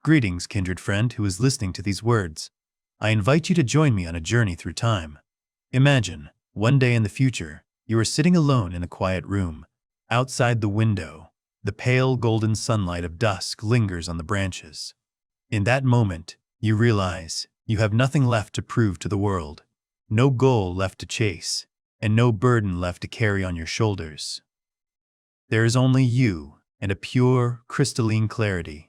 Greetings, kindred friend who is listening to these words. I invite you to join me on a journey through time. Imagine, one day in the future, you are sitting alone in a quiet room. Outside the window, the pale golden sunlight of dusk lingers on the branches. In that moment, you realize you have nothing left to prove to the world, no goal left to chase, and no burden left to carry on your shoulders. There is only you and a pure, crystalline clarity.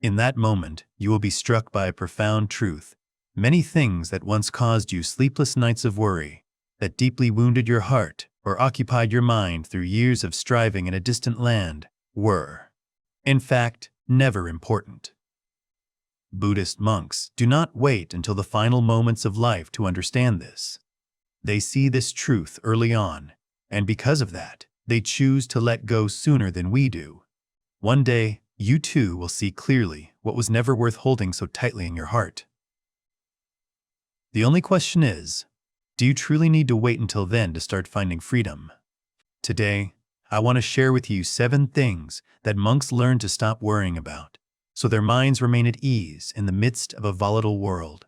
In that moment, you will be struck by a profound truth. Many things that once caused you sleepless nights of worry, that deeply wounded your heart or occupied your mind through years of striving in a distant land, were, in fact, never important. Buddhist monks do not wait until the final moments of life to understand this. They see this truth early on, and because of that, they choose to let go sooner than we do. One day, you too will see clearly what was never worth holding so tightly in your heart. The only question is, do you truly need to wait until then to start finding freedom? Today, I want to share with you 7 things that monks learn to stop worrying about, so their minds remain at ease in the midst of a volatile world.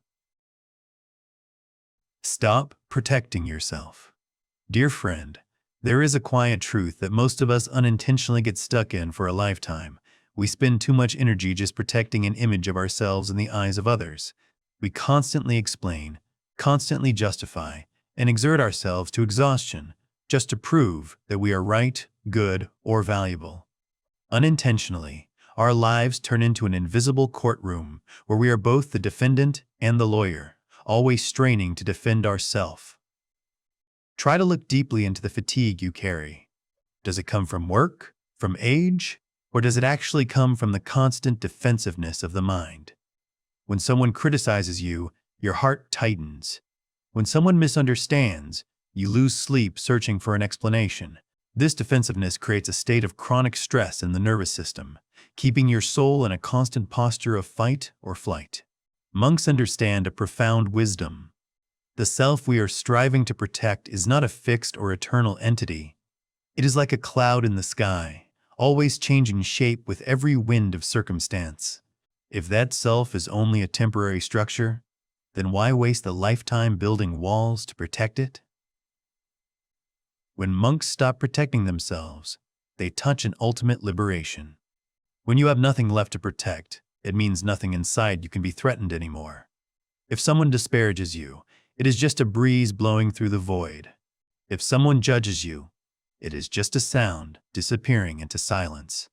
Stop protecting yourself. Dear friend, there is a quiet truth that most of us unintentionally get stuck in for a lifetime. We spend too much energy just protecting an image of ourselves in the eyes of others. We constantly explain, constantly justify, and exert ourselves to exhaustion just to prove that we are right, good, or valuable. Unintentionally, our lives turn into an invisible courtroom where we are both the defendant and the lawyer, always straining to defend ourselves. Try to look deeply into the fatigue you carry. Does it come from work, from age, or does it actually come from the constant defensiveness of the mind? When someone criticizes you, your heart tightens. When someone misunderstands, you lose sleep searching for an explanation. This defensiveness creates a state of chronic stress in the nervous system, keeping your soul in a constant posture of fight or flight. Monks understand a profound wisdom. The self we are striving to protect is not a fixed or eternal entity. It is like a cloud in the sky, always changing shape with every wind of circumstance. If that self is only a temporary structure, then why waste a lifetime building walls to protect it? When monks stop protecting themselves, they touch an ultimate liberation. When you have nothing left to protect, it means nothing inside you can be threatened anymore. If someone disparages you, it is just a breeze blowing through the void. If someone judges you, it is just a sound disappearing into silence.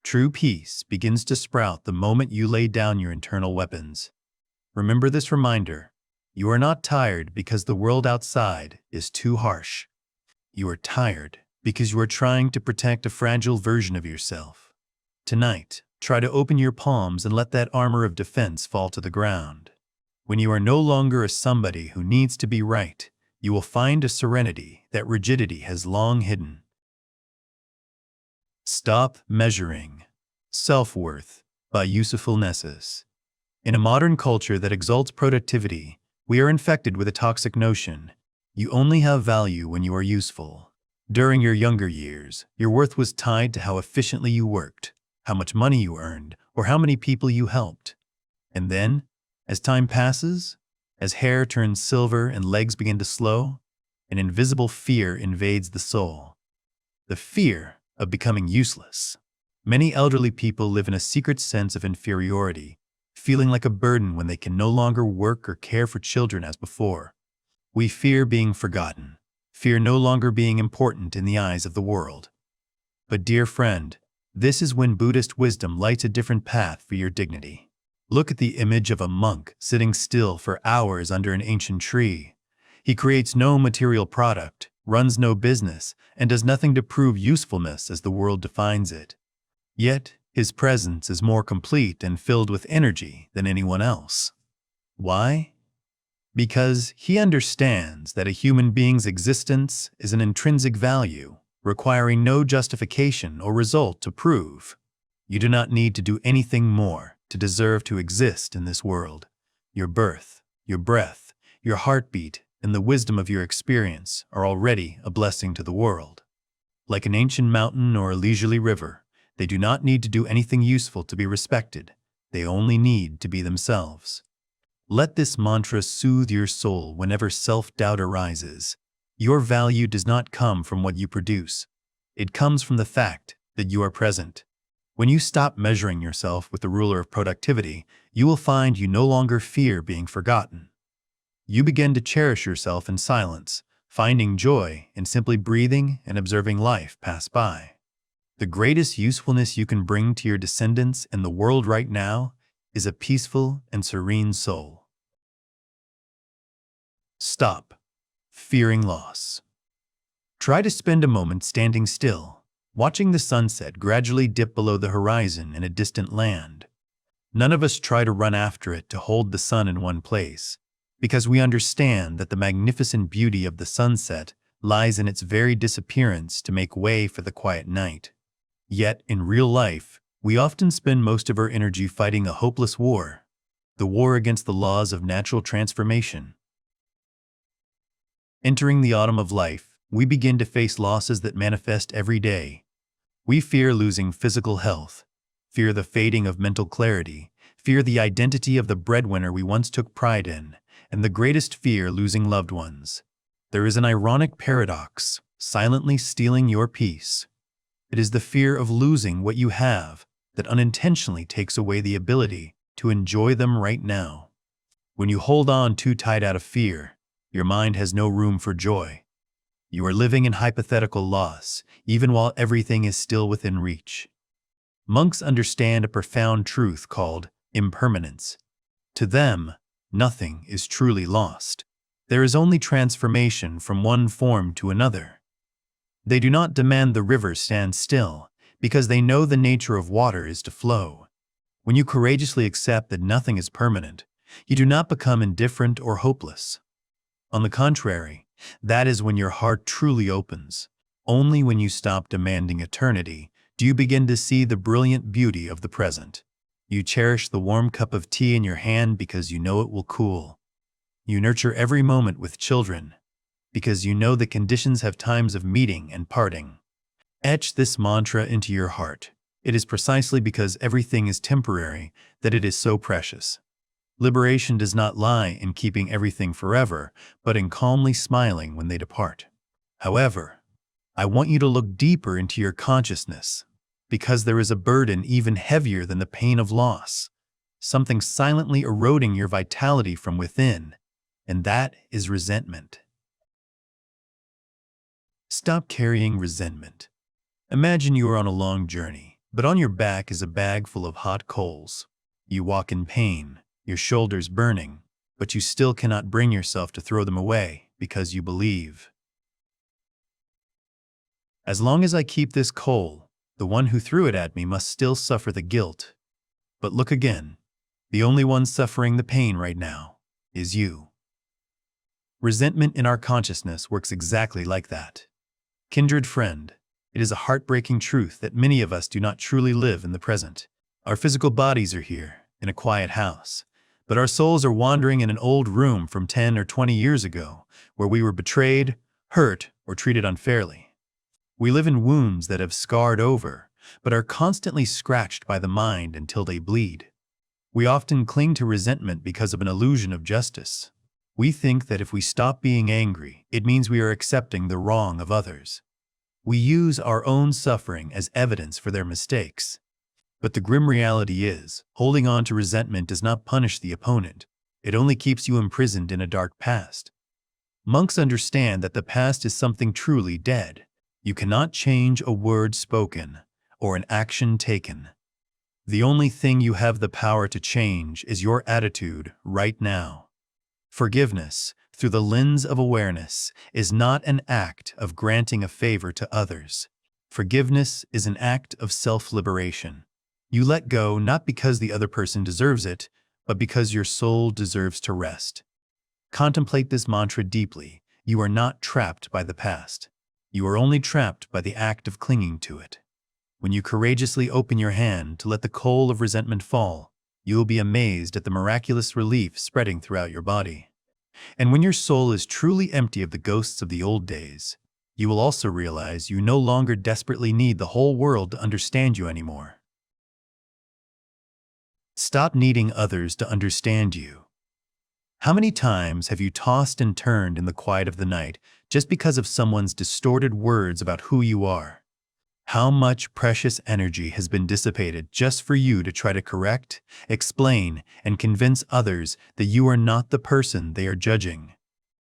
True peace begins to sprout the moment you lay down your internal weapons. Remember this reminder: you are not tired because the world outside is too harsh. You are tired because you are trying to protect a fragile version of yourself. Tonight, try to open your palms and let that armor of defense fall to the ground. When you are no longer a somebody who needs to be right, you will find a serenity that rigidity has long hidden. Stop measuring self-worth by usefulness. In a modern culture that exalts productivity, we are infected with a toxic notion: you only have value when you are useful. During your younger years, your worth was tied to how efficiently you worked, how much money you earned, or how many people you helped. And then, as time passes, as hair turns silver and legs begin to slow, an invisible fear invades the soul. The fear of becoming useless. Many elderly people live in a secret sense of inferiority, feeling like a burden when they can no longer work or care for children as before. We fear being forgotten, fear no longer being important in the eyes of the world. But dear friend, this is when Buddhist wisdom lights a different path for your dignity. Look at the image of a monk sitting still for hours under an ancient tree. He creates no material product, runs no business, and does nothing to prove usefulness as the world defines it. Yet, his presence is more complete and filled with energy than anyone else. Why? Because he understands that a human being's existence is an intrinsic value, requiring no justification or result to prove. You do not need to do anything more to deserve to exist in this world. Your birth, your breath, your heartbeat, and the wisdom of your experience are already a blessing to the world. Like an ancient mountain or a leisurely river, they do not need to do anything useful to be respected. They only need to be themselves. Let this mantra soothe your soul whenever self-doubt arises. Your value does not come from what you produce. It comes from the fact that you are present. When you stop measuring yourself with the ruler of productivity, you will find you no longer fear being forgotten. You begin to cherish yourself in silence, finding joy in simply breathing and observing life pass by. The greatest usefulness you can bring to your descendants in the world right now is a peaceful and serene soul. Stop fearing loss. Try to spend a moment standing still, watching the sunset gradually dip below the horizon in a distant land. None of us try to run after it to hold the sun in one place, because we understand that the magnificent beauty of the sunset lies in its very disappearance to make way for the quiet night. Yet, in real life, we often spend most of our energy fighting a hopeless war, the war against the laws of natural transformation. Entering the autumn of life, we begin to face losses that manifest every day. We fear losing physical health, fear the fading of mental clarity, fear the identity of the breadwinner we once took pride in, and the greatest fear, losing loved ones. There is an ironic paradox, silently stealing your peace. It is the fear of losing what you have that unintentionally takes away the ability to enjoy them right now. When you hold on too tight out of fear, your mind has no room for joy. You are living in hypothetical loss, even while everything is still within reach. Monks understand a profound truth called impermanence. To them, nothing is truly lost. There is only transformation from one form to another. They do not demand the river stand still, because they know the nature of water is to flow. When you courageously accept that nothing is permanent, you do not become indifferent or hopeless. On the contrary, that is when your heart truly opens. Only when you stop demanding eternity do you begin to see the brilliant beauty of the present. You cherish the warm cup of tea in your hand because you know it will cool. You nurture every moment with children because you know the conditions have times of meeting and parting. Etch this mantra into your heart. It is precisely because everything is temporary that it is so precious. Liberation does not lie in keeping everything forever, but in calmly smiling when they depart. However, I want you to look deeper into your consciousness, because there is a burden even heavier than the pain of loss, something silently eroding your vitality from within, and that is resentment. Stop carrying resentment. Imagine you are on a long journey, but on your back is a bag full of hot coals. You walk in pain, your shoulders burning, but you still cannot bring yourself to throw them away because you believe. As long as I keep this coal, the one who threw it at me must still suffer the guilt. But look again. The only one suffering the pain right now is you. Resentment in our consciousness works exactly like that. Kindred friend, it is a heartbreaking truth that many of us do not truly live in the present. Our physical bodies are here, in a quiet house, but our souls are wandering in an old room from 10 or 20 years ago, where we were betrayed, hurt, or treated unfairly. We live in wounds that have scarred over, but are constantly scratched by the mind until they bleed. We often cling to resentment because of an illusion of justice. We think that if we stop being angry, it means we are accepting the wrong of others. We use our own suffering as evidence for their mistakes. But the grim reality is, holding on to resentment does not punish the opponent. It only keeps you imprisoned in a dark past. Monks understand that the past is something truly dead. You cannot change a word spoken or an action taken. The only thing you have the power to change is your attitude right now. Forgiveness, through the lens of awareness, is not an act of granting a favor to others. Forgiveness is an act of self-liberation. You let go not because the other person deserves it, but because your soul deserves to rest. Contemplate this mantra deeply. You are not trapped by the past. You are only trapped by the act of clinging to it. When you courageously open your hand to let the coal of resentment fall, you will be amazed at the miraculous relief spreading throughout your body. And when your soul is truly empty of the ghosts of the old days, you will also realize you no longer desperately need the whole world to understand you anymore. Stop needing others to understand you. How many times have you tossed and turned in the quiet of the night just because of someone's distorted words about who you are? How much precious energy has been dissipated just for you to try to correct, explain, and convince others that you are not the person they are judging?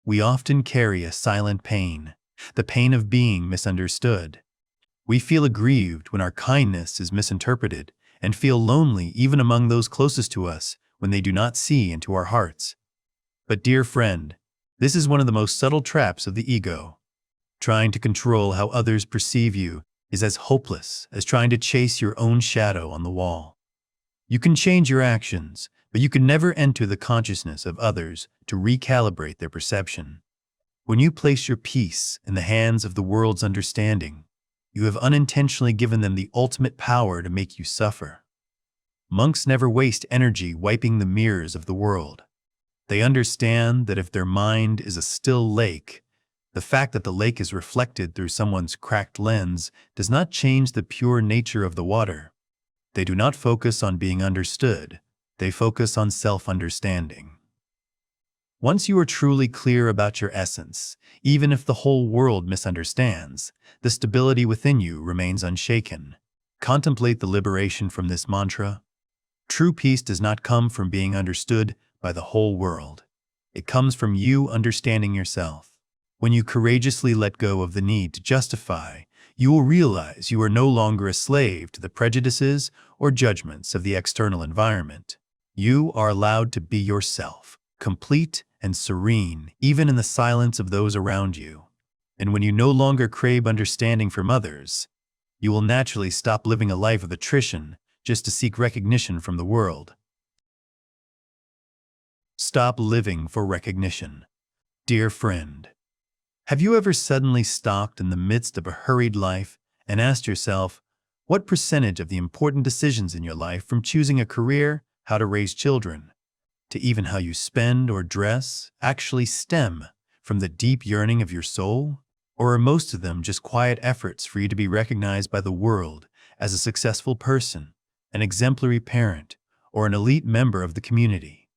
We often carry a silent pain, the pain of being misunderstood. We feel aggrieved when our kindness is misinterpreted, and feel lonely even among those closest to us when they do not see into our hearts. But dear friend, this is one of the most subtle traps of the ego. Trying to control how others perceive you is as hopeless as trying to chase your own shadow on the wall. You can change your actions, but you can never enter the consciousness of others to recalibrate their perception. When you place your peace in the hands of the world's understanding, you have unintentionally given them the ultimate power to make you suffer. Monks never waste energy wiping the mirrors of the world. They understand that if their mind is a still lake, the fact that the lake is reflected through someone's cracked lens does not change the pure nature of the water. They do not focus on being understood. They focus on self-understanding. Once you are truly clear about your essence, even if the whole world misunderstands, the stability within you remains unshaken. Contemplate the liberation from this mantra. True peace does not come from being understood by the whole world. It comes from you understanding yourself. When you courageously let go of the need to justify, you will realize you are no longer a slave to the prejudices or judgments of the external environment. You are allowed to be yourself, complete and serene, even in the silence of those around you. And when you no longer crave understanding from others, you will naturally stop living a life of attrition just to seek recognition from the world. Stop living for recognition. Dear friend, have you ever suddenly stopped in the midst of a hurried life and asked yourself, what percentage of the important decisions in your life, from choosing a career, how to raise children, to even how you spend or dress, actually stem from the deep yearning of your soul? Or are most of them just quiet efforts for you to be recognized by the world as a successful person, an exemplary parent, or an elite member of the community?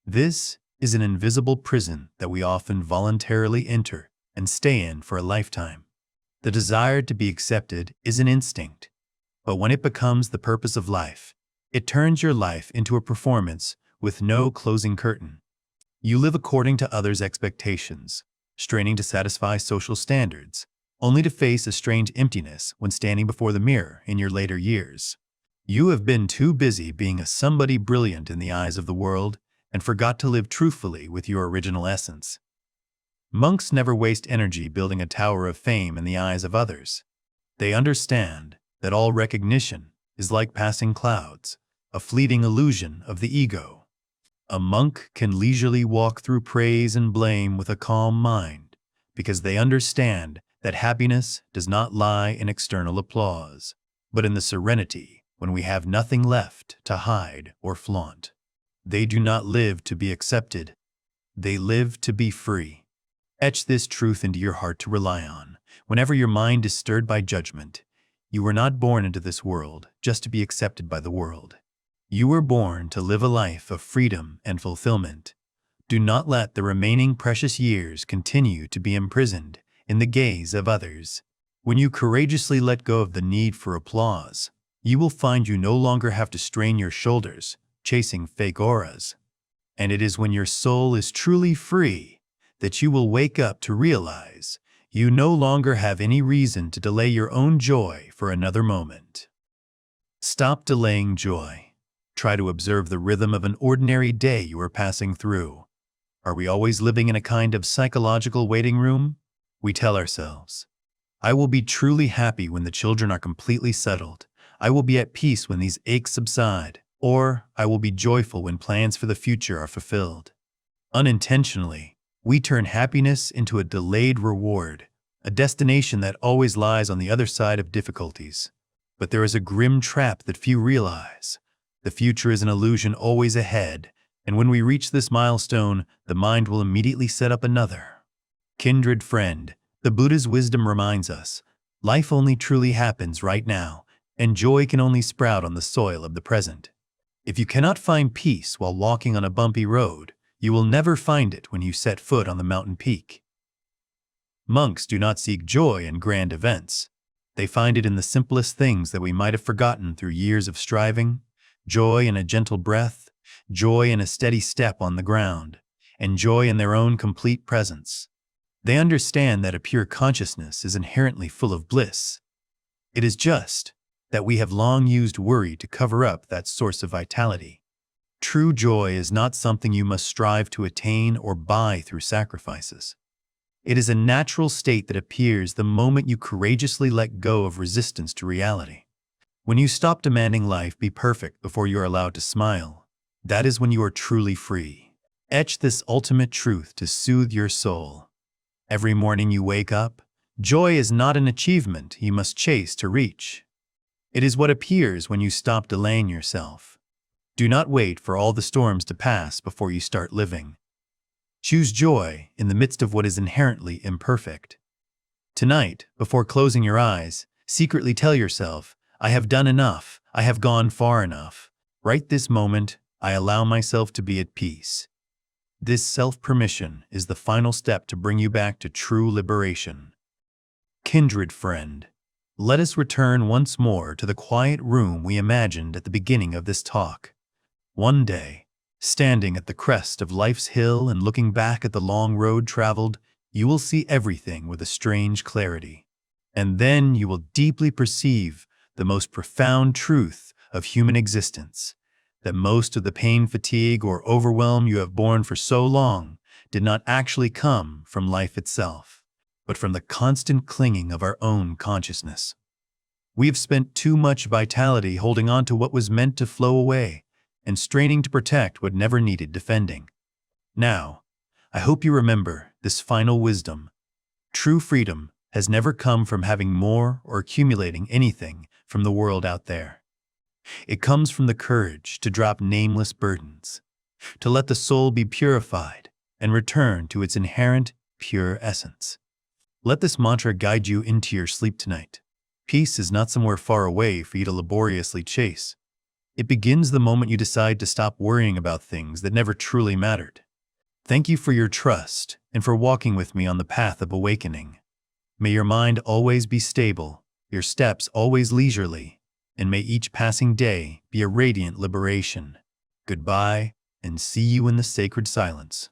This is an invisible prison that we often voluntarily enter and stay in for a lifetime. The desire to be accepted is an instinct, but when it becomes the purpose of life, it turns your life into a performance with no closing curtain. You live according to others' expectations, straining to satisfy social standards, only to face a strange emptiness when standing before the mirror in your later years. You have been too busy being a somebody brilliant in the eyes of the world and forgot to live truthfully with your original essence. Monks never waste energy building a tower of fame in the eyes of others. They understand that all recognition is like passing clouds, a fleeting illusion of the ego. A monk can leisurely walk through praise and blame with a calm mind, because they understand that happiness does not lie in external applause, but in the serenity when we have nothing left to hide or flaunt. They do not live to be accepted. They live to be free. Etch this truth into your heart to rely on. Whenever your mind is stirred by judgment, you were not born into this world just to be accepted by the world. You were born to live a life of freedom and fulfillment. Do not let the remaining precious years continue to be imprisoned in the gaze of others. When you courageously let go of the need for applause, you will find you no longer have to strain your shoulders chasing fake auras. And it is when your soul is truly free that you will wake up to realize you no longer have any reason to delay your own joy for another moment. Stop delaying joy. Try to observe the rhythm of an ordinary day you are passing through. Are we always living in a kind of psychological waiting room? We tell ourselves, I will be truly happy when the children are completely settled. I will be at peace when these aches subside. Or I will be joyful when plans for the future are fulfilled. Unintentionally, we turn happiness into a delayed reward, a destination that always lies on the other side of difficulties. But there is a grim trap that few realize. The future is an illusion always ahead, and when we reach this milestone, the mind will immediately set up another. Kindred friend, the Buddha's wisdom reminds us, life only truly happens right now, and joy can only sprout on the soil of the present. If you cannot find peace while walking on a bumpy road, you will never find it when you set foot on the mountain peak. Monks do not seek joy in grand events. They find it in the simplest things that we might have forgotten through years of striving: joy in a gentle breath, joy in a steady step on the ground, and joy in their own complete presence. They understand that a pure consciousness is inherently full of bliss. It is just that we have long used worry to cover up that source of vitality. True joy is not something you must strive to attain or buy through sacrifices. It is a natural state that appears the moment you courageously let go of resistance to reality. When you stop demanding life be perfect before you are allowed to smile, that is when you are truly free. Etch this ultimate truth to soothe your soul. Every morning you wake up, joy is not an achievement you must chase to reach. It is what appears when you stop delaying yourself. Do not wait for all the storms to pass before you start living. Choose joy in the midst of what is inherently imperfect. Tonight, before closing your eyes, secretly tell yourself, I have done enough, I have gone far enough. Right this moment, I allow myself to be at peace. This self-permission is the final step to bring you back to true liberation. Kindred friend, let us return once more to the quiet room we imagined at the beginning of this talk. One day, standing at the crest of life's hill and looking back at the long road traveled, you will see everything with a strange clarity. And then you will deeply perceive the most profound truth of human existence, that most of the pain, fatigue, or overwhelm you have borne for so long did not actually come from life itself, but from the constant clinging of our own consciousness. We have spent too much vitality holding on to what was meant to flow away and straining to protect what never needed defending. Now, I hope you remember this final wisdom. True freedom has never come from having more or accumulating anything from the world out there. It comes from the courage to drop nameless burdens, to let the soul be purified and return to its inherent, pure essence. Let this mantra guide you into your sleep tonight. Peace is not somewhere far away for you to laboriously chase. It begins the moment you decide to stop worrying about things that never truly mattered. Thank you for your trust and for walking with me on the path of awakening. May your mind always be stable, your steps always leisurely, and may each passing day be a radiant liberation. Goodbye, and see you in the sacred silence.